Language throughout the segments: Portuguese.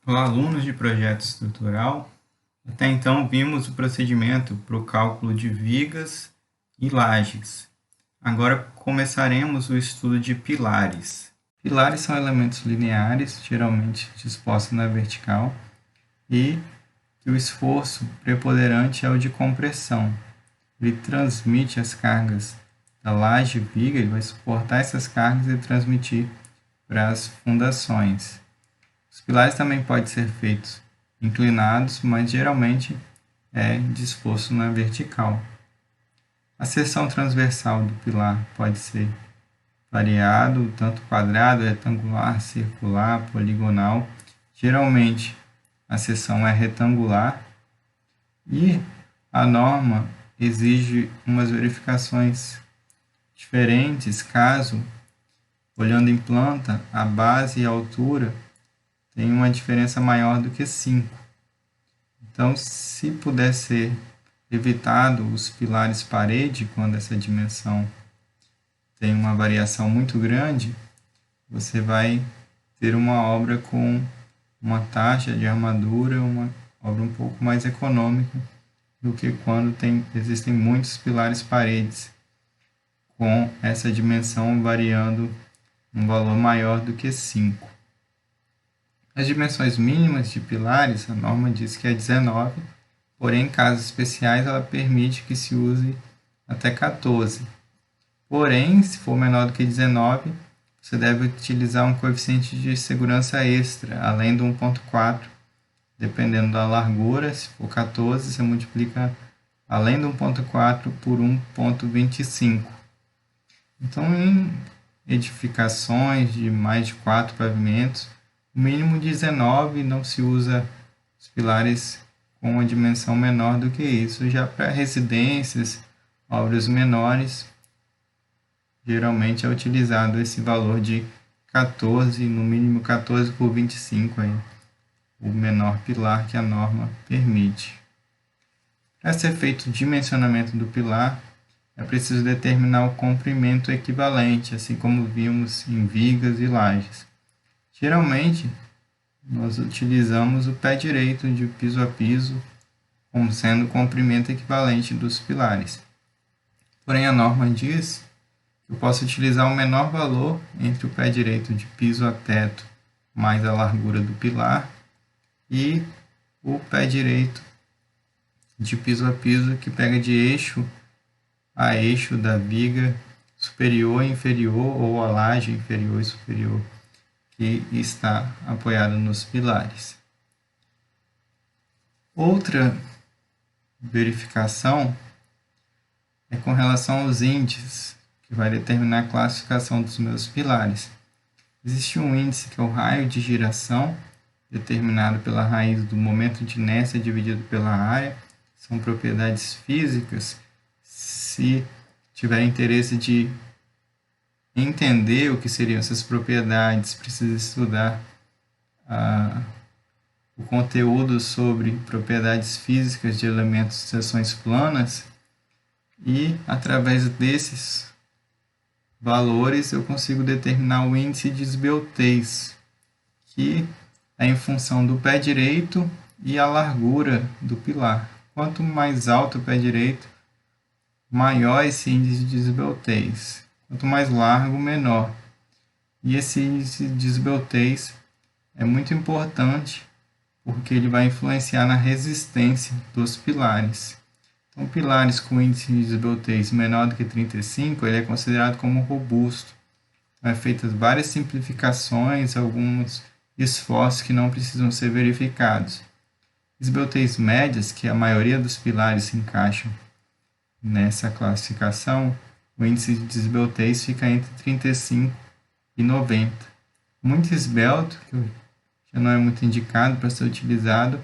Olá, alunos de projeto estrutural. Até então vimos o procedimento para o cálculo de vigas e lajes. Agora começaremos o estudo de pilares. Pilares são elementos lineares, geralmente dispostos na vertical, e que o esforço preponderante é o de compressão. Ele transmite as cargas da laje e viga, ele vai suportar essas cargas e transmitir para as fundações. Os pilares também podem ser feitos inclinados, mas geralmente é disposto na vertical. A seção transversal do pilar pode ser variado, tanto quadrado, retangular, circular, poligonal. Geralmente a seção é retangular e a norma exige umas verificações diferentes caso, olhando em planta, a base e a altura tem uma diferença maior do que 5. Então, se puder ser evitado os pilares parede, quando essa dimensão tem uma variação muito grande, você vai ter uma obra com uma taxa de armadura, uma obra um pouco mais econômica do que quando existem muitos pilares paredes, com essa dimensão variando um valor maior do que 5. As dimensões mínimas de pilares, a norma diz que é 19, porém, em casos especiais, ela permite que se use até 14. Porém, se for menor do que 19, você deve utilizar um coeficiente de segurança extra, além do 1.4, dependendo da largura. Se for 14, você multiplica além do 1.4 por 1.25. Então, em edificações de mais de 4 pavimentos, o mínimo 19, não se usa os pilares com uma dimensão menor do que isso. Já para residências, obras menores, geralmente é utilizado esse valor de 14, no mínimo 14 por 25, aí, o menor pilar que a norma permite. Para ser feito o dimensionamento do pilar, é preciso determinar o comprimento equivalente, assim como vimos em vigas e lajes. Geralmente, nós utilizamos o pé direito de piso a piso como sendo o comprimento equivalente dos pilares. Porém, a norma diz que eu posso utilizar o menor valor entre o pé direito de piso a teto mais a largura do pilar e o pé direito de piso a piso que pega de eixo a eixo da viga superior e inferior ou a laje inferior e superior que está apoiada nos pilares. Outra verificação é com relação aos índices, que vai determinar a classificação dos meus pilares. Existe um índice que é o raio de giração, determinado pela raiz do momento de inércia dividido pela área. São propriedades físicas. Se tiver interesse de entender o que seriam essas propriedades, precisa estudar o conteúdo sobre propriedades físicas de elementos de seções planas, e através desses valores eu consigo determinar o índice de esbeltez, que é em função do pé direito e a largura do pilar. Quanto mais alto o pé direito, maior esse índice de esbeltez. Quanto mais largo, menor. E esse índice de esbeltez é muito importante porque ele vai influenciar na resistência dos pilares. Então, pilares com índice de esbeltez menor do que 35, ele é considerado como robusto. Então, feitas várias simplificações, alguns esforços que não precisam ser verificados. Esbeltez médias, que a maioria dos pilares se encaixam nessa classificação, o índice de esbeltez fica entre 35 e 90. Muito esbelto, que já não é muito indicado para ser utilizado,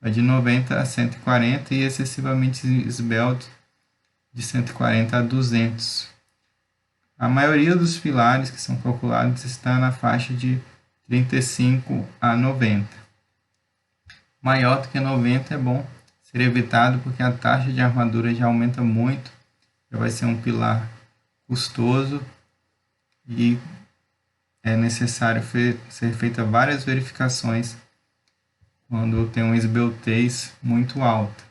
vai de 90 a 140, e excessivamente esbelto de 140 a 200. A maioria dos pilares que são calculados está na faixa de 35 a 90. Maior do que 90 é bom ser evitado porque a taxa de armadura já aumenta muito, já vai ser um pilar custoso e é necessário ser feitas várias verificações quando tem uma esbeltez muito alta.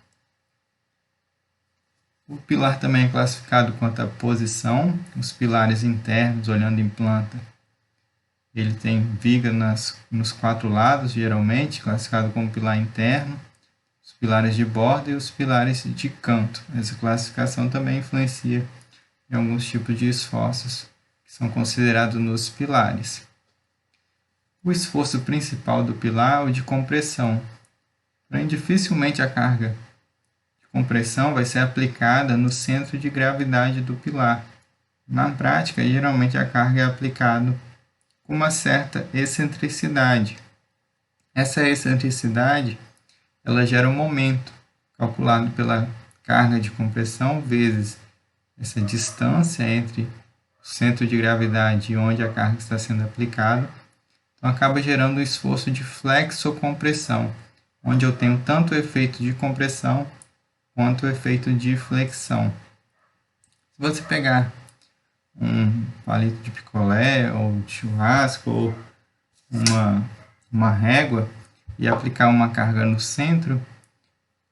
O pilar também é classificado quanto à posição, os pilares internos, olhando em planta. Ele tem viga nos 4 lados, geralmente, classificado como pilar interno, os pilares de borda e os pilares de canto. Essa classificação também influencia em alguns tipos de esforços que são considerados nos pilares. O esforço principal do pilar é o de compressão. Porém, dificilmente a carga de compressão vai ser aplicada no centro de gravidade do pilar. Na prática, geralmente a carga é aplicada com uma certa excentricidade. Essa excentricidade ela gera um momento calculado pela carga de compressão vezes essa distância entre o centro de gravidade e onde a carga está sendo aplicada. Então, acaba gerando um esforço de flexocompressão, onde eu tenho tanto o efeito de compressão quanto o efeito de flexão. Se você pegar um palito de picolé ou de churrasco ou uma régua e aplicar uma carga no centro,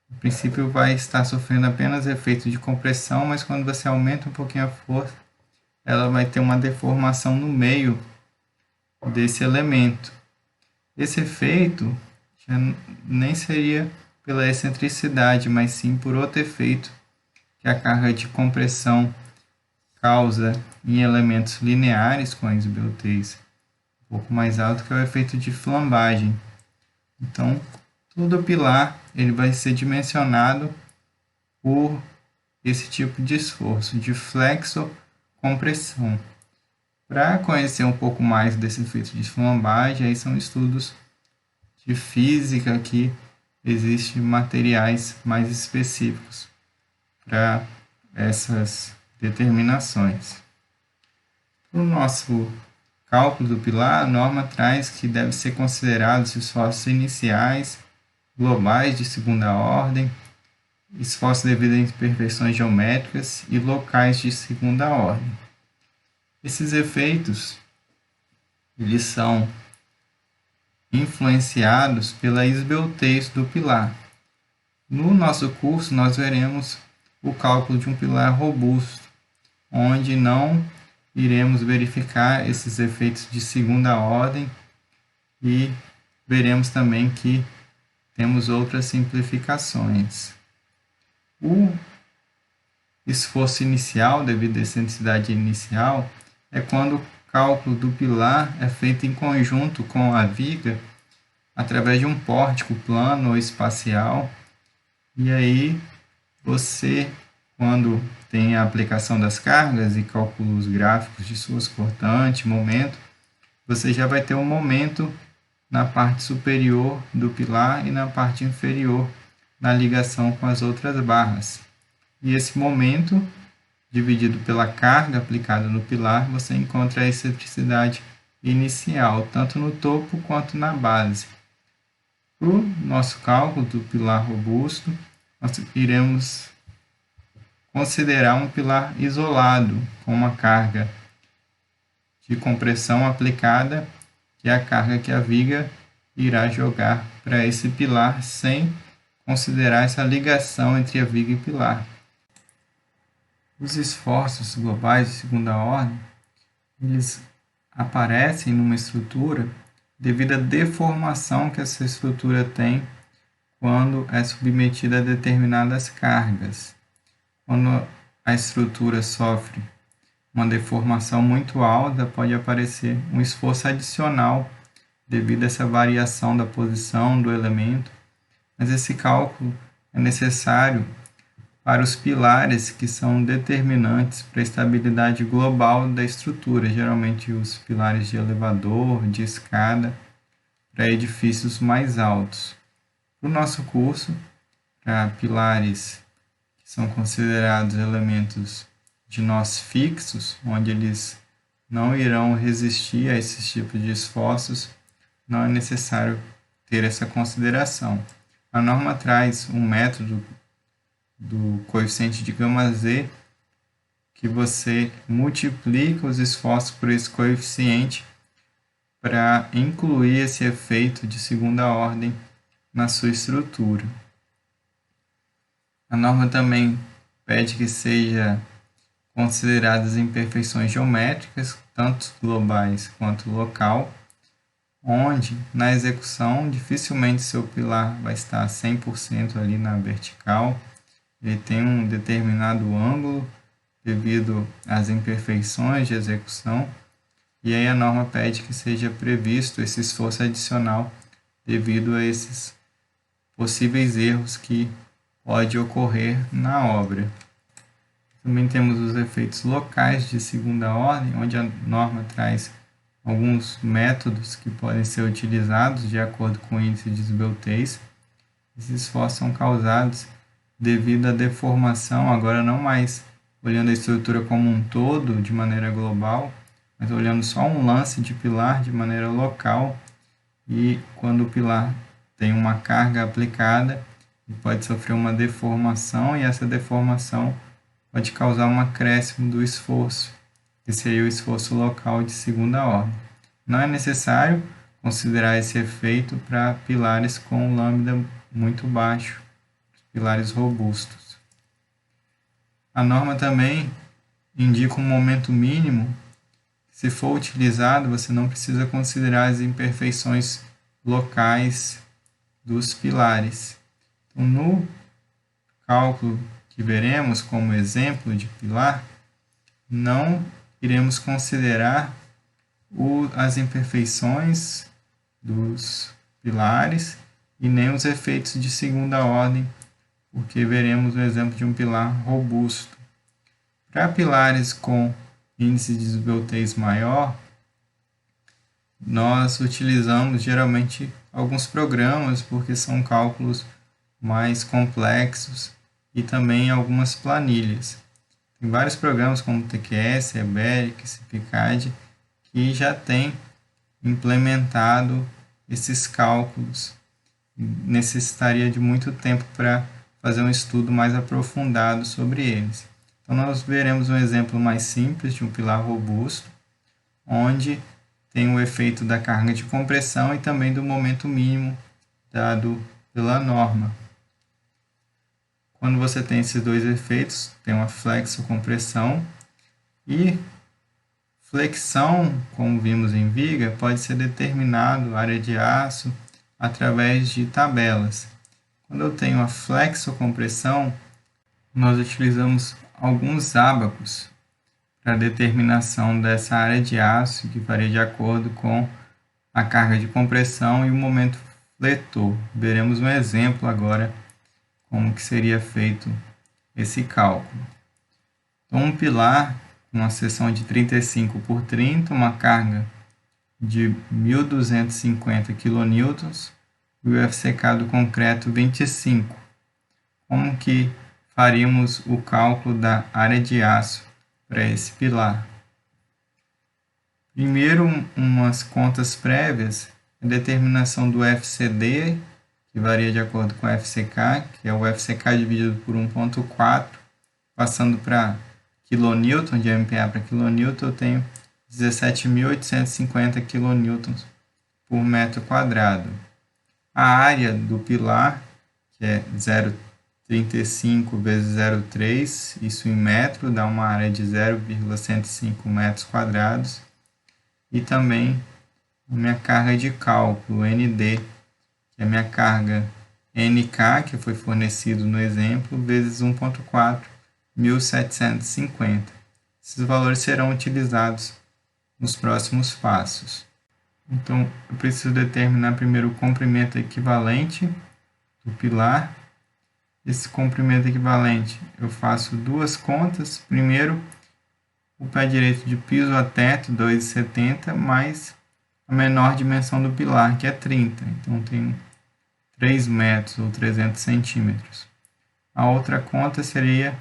no princípio vai estar sofrendo apenas efeito de compressão, mas quando você aumenta um pouquinho a força, ela vai ter uma deformação no meio desse elemento. Esse efeito já nem seria pela excentricidade, mas sim por outro efeito que a carga de compressão causa em elementos lineares com a esbeltez um pouco mais alto, que é o efeito de flambagem. Então, todo pilar ele vai ser dimensionado por esse tipo de esforço, de flexocompressão. Para conhecer um pouco mais desse efeito de flambagem, aí são estudos de física que existem materiais mais específicos para essas determinações. Para o nosso cálculo do pilar, a norma traz que deve ser considerados esforços iniciais, globais de segunda ordem, esforços devido a imperfeições geométricas e locais de segunda ordem. Esses efeitos eles são influenciados pela esbeltez do pilar. No nosso curso, nós veremos o cálculo de um pilar robusto, onde não iremos verificar esses efeitos de segunda ordem e veremos também que temos outras simplificações. O esforço inicial, devido à excentricidade inicial, é quando o cálculo do pilar é feito em conjunto com a viga através de um pórtico plano ou espacial. E aí você, quando tem a aplicação das cargas e calcula os gráficos de suas cortantes, momento, você já vai ter um momento na parte superior do pilar e na parte inferior na ligação com as outras barras. E esse momento, dividido pela carga aplicada no pilar, você encontra a excentricidade inicial, tanto no topo quanto na base. Para o nosso cálculo do pilar robusto, nós iremos considerar um pilar isolado, com uma carga de compressão aplicada, que é a carga que a viga irá jogar para esse pilar, sem considerar essa ligação entre a viga e pilar. Os esforços globais de segunda ordem, eles aparecem numa estrutura devido à deformação que essa estrutura tem quando é submetida a determinadas cargas. Quando a estrutura sofre uma deformação muito alta, pode aparecer um esforço adicional devido a essa variação da posição do elemento, mas esse cálculo é necessário para os pilares que são determinantes para a estabilidade global da estrutura, geralmente os pilares de elevador, de escada, para edifícios mais altos. No nosso curso, para pilares que são considerados elementos de nós fixos, onde eles não irão resistir a esses tipos de esforços, não é necessário ter essa consideração. A norma traz um método do coeficiente de gama Z, que você multiplica os esforços por esse coeficiente para incluir esse efeito de segunda ordem na sua estrutura. A norma também pede que seja consideradas imperfeições geométricas, tanto globais quanto local, onde na execução dificilmente seu pilar vai estar 100% ali na vertical, ele tem um determinado ângulo devido às imperfeições de execução, e aí a norma pede que seja previsto esse esforço adicional devido a esses possíveis erros que pode ocorrer na obra. Também temos os efeitos locais de segunda ordem, onde a norma traz alguns métodos que podem ser utilizados de acordo com o índice de esbeltez. Esses esforços são causados devido à deformação, agora não mais olhando a estrutura como um todo, de maneira global, mas olhando só um lance de pilar de maneira local, e quando o pilar tem uma carga aplicada, ele pode sofrer uma deformação, e essa deformação pode causar um acréscimo do esforço, que seria o esforço local de segunda ordem. Não é necessário considerar esse efeito para pilares com lambda muito baixo, pilares robustos. A norma também indica um momento mínimo. Se for utilizado, você não precisa considerar as imperfeições locais dos pilares. Então, no cálculo que veremos como exemplo de pilar, não iremos considerar as imperfeições dos pilares e nem os efeitos de segunda ordem, porque veremos o exemplo de um pilar robusto. Para pilares com índice de esbeltez maior, nós utilizamos geralmente alguns programas, porque são cálculos mais complexos, e também algumas planilhas. Tem vários programas como TQS, EBERIC, CPCAD, que já têm implementado esses cálculos. Necessitaria de muito tempo para fazer um estudo mais aprofundado sobre eles. Então, nós veremos um exemplo mais simples de um pilar robusto, onde tem o efeito da carga de compressão e também do momento mínimo dado pela norma. Quando você tem esses dois efeitos, tem uma flexocompressão, e flexão, como vimos em viga, pode ser determinado área de aço através de tabelas. Quando eu tenho a flexocompressão, nós utilizamos alguns ábacos para a determinação dessa área de aço, que varia de acordo com a carga de compressão e o momento fletor. Veremos um exemplo agora como que seria feito esse cálculo. Então, um pilar com uma seção de 35 por 30, uma carga de 1.250 kN, e o FCK do concreto 25. Como que faríamos o cálculo da área de aço para esse pilar? Primeiro, umas contas prévias, a determinação do FCD, que varia de acordo com o FCK, que é o FCK dividido por 1,4, passando para kN, de MPa para kN, eu tenho 17.850 kN por metro quadrado. A área do pilar, que é 0,35 vezes 0,3, isso em metro, dá uma área de 0,105 metros quadrados. E também a minha carga de cálculo, ND, que é a minha carga NK, que foi fornecido no exemplo, vezes 1,4, 1.750. Esses valores serão utilizados nos próximos passos. Então, eu preciso determinar primeiro o comprimento equivalente do pilar. Esse comprimento equivalente, eu faço duas contas. Primeiro, o pé direito de piso a teto, 2,70, mais a menor dimensão do pilar, que é 30. Então, tenho 3 metros ou 300 centímetros. A outra conta seria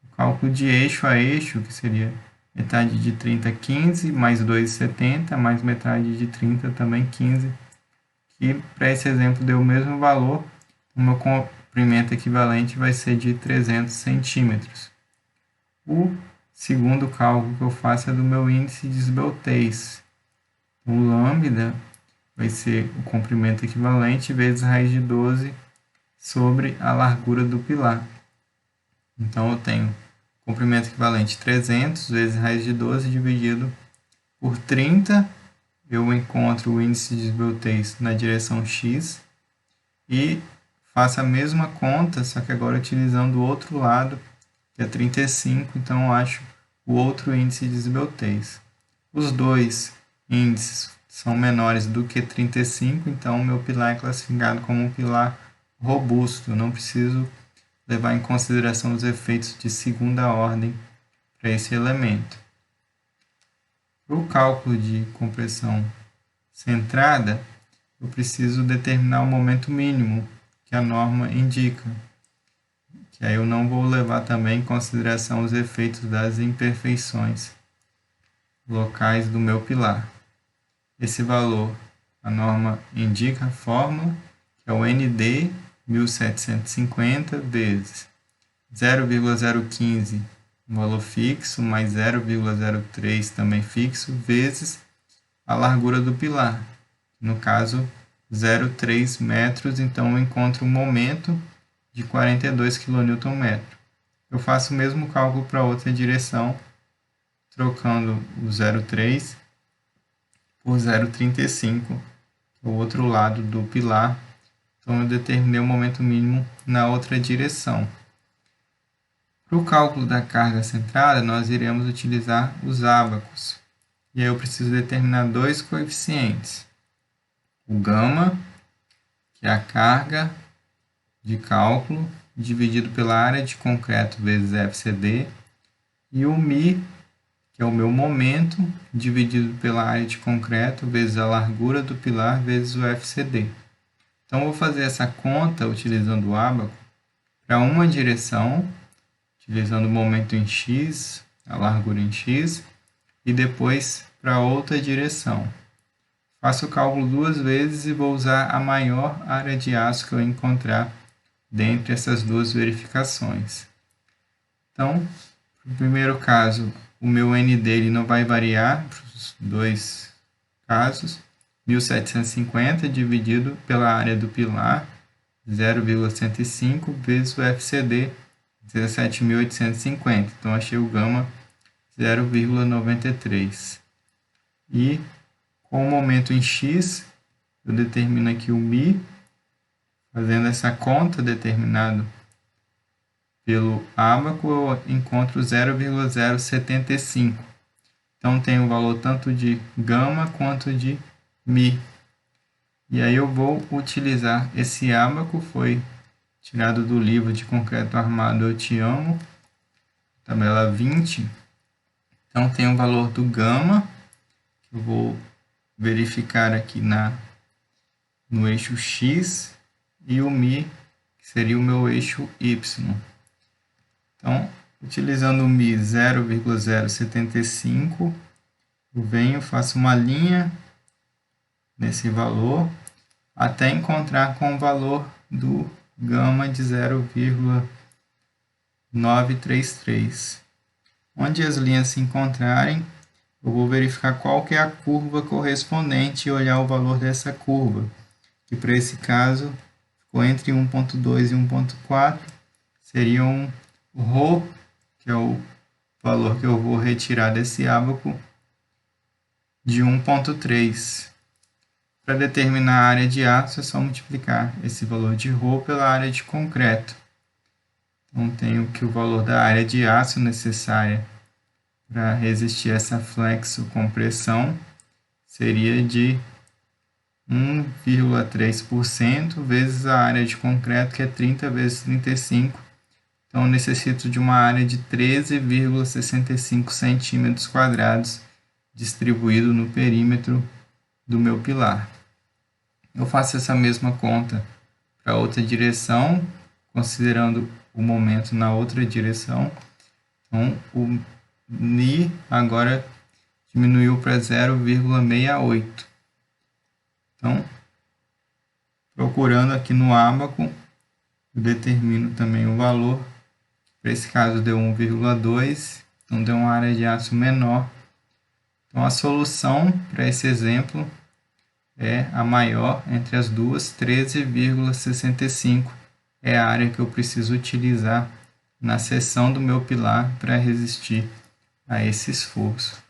o cálculo de eixo a eixo, que seria metade de 30, 15, mais 2,70, mais metade de 30, também 15, que para esse exemplo deu o mesmo valor. O meu comprimento equivalente vai ser de 300 centímetros. O segundo cálculo que eu faço é do meu índice de esbeltez. O lambda vai ser o comprimento equivalente vezes raiz de 12 sobre a largura do pilar. Então, eu tenho comprimento equivalente 300 vezes raiz de 12 dividido por 30. Eu encontro o índice de esbeltez na direção x e faço a mesma conta, só que agora utilizando o outro lado, que é 35, então eu acho o outro índice de esbeltez. Os dois índices são menores do que 35, então o meu pilar é classificado como um pilar robusto. Eu não preciso levar em consideração os efeitos de segunda ordem para esse elemento. Para o cálculo de compressão centrada, eu preciso determinar o momento mínimo que a norma indica, que aí eu não vou levar também em consideração os efeitos das imperfeições locais do meu pilar. Esse valor, a norma indica a fórmula, que é o ND 1750 vezes 0,015, um valor fixo, mais 0,03 também fixo, vezes a largura do pilar, no caso 0,3 metros, então eu encontro um momento de 42 kN. Eu faço o mesmo cálculo para outra direção, trocando o 0,3 por 0,35, o outro lado do pilar. Então, eu determinei o momento mínimo na outra direção. Para o cálculo da carga centrada, nós iremos utilizar os ábacos. E aí eu preciso determinar dois coeficientes. O gama, que é a carga de cálculo, dividido pela área de concreto vezes FCD, e o μ, que é o meu momento, dividido pela área de concreto vezes a largura do pilar vezes o FCD. Então, eu vou fazer essa conta utilizando o ábaco para uma direção, utilizando o momento em x, a largura em x, e depois para outra direção. Faço o cálculo duas vezes e vou usar a maior área de aço que eu encontrar dentre essas duas verificações. Então, no primeiro caso, o meu ND ele não vai variar para os dois casos. 1750 dividido pela área do pilar, 0,105, vezes o FCD, 17.850. Então, achei o gama 0,93. E com o momento em x, eu determino aqui o μ, fazendo essa conta determinado pelo ábaco, eu encontro 0,075. Então, tem o valor tanto de gama quanto de μ. E aí eu vou utilizar esse ábaco, foi tirado do livro de concreto armado Eu Te Amo, tabela 20. Então, tem o valor do gama, que eu vou verificar aqui no eixo X, e o μ, que seria o meu eixo Y. Então, utilizando o μ 0,075, eu venho, faço uma linha nesse valor, até encontrar com o valor do gama de 0,933. Onde as linhas se encontrarem, eu vou verificar qual que é a curva correspondente e olhar o valor dessa curva, que para esse caso ficou entre 1.2 e 1.4, seria um ρ, que é o valor que eu vou retirar desse ábaco, de 1.3. Para determinar a área de aço, é só multiplicar esse valor de ρ pela área de concreto. Então, tenho que o valor da área de aço necessária para resistir a essa flexo-compressão seria de 1,3% vezes a área de concreto, que é 30 vezes 35. Então, eu necessito de uma área de 13,65 centímetros quadrados distribuído no perímetro do meu pilar. Eu faço essa mesma conta para outra direção, considerando o momento na outra direção. Então, o μ agora diminuiu para 0,68. Então, procurando aqui no ábaco, eu determino também o valor. Para esse caso deu 1,2, então deu uma área de aço menor. Então, a solução para esse exemplo é a maior entre as duas, 13,65 é a área que eu preciso utilizar na seção do meu pilar para resistir a esse esforço.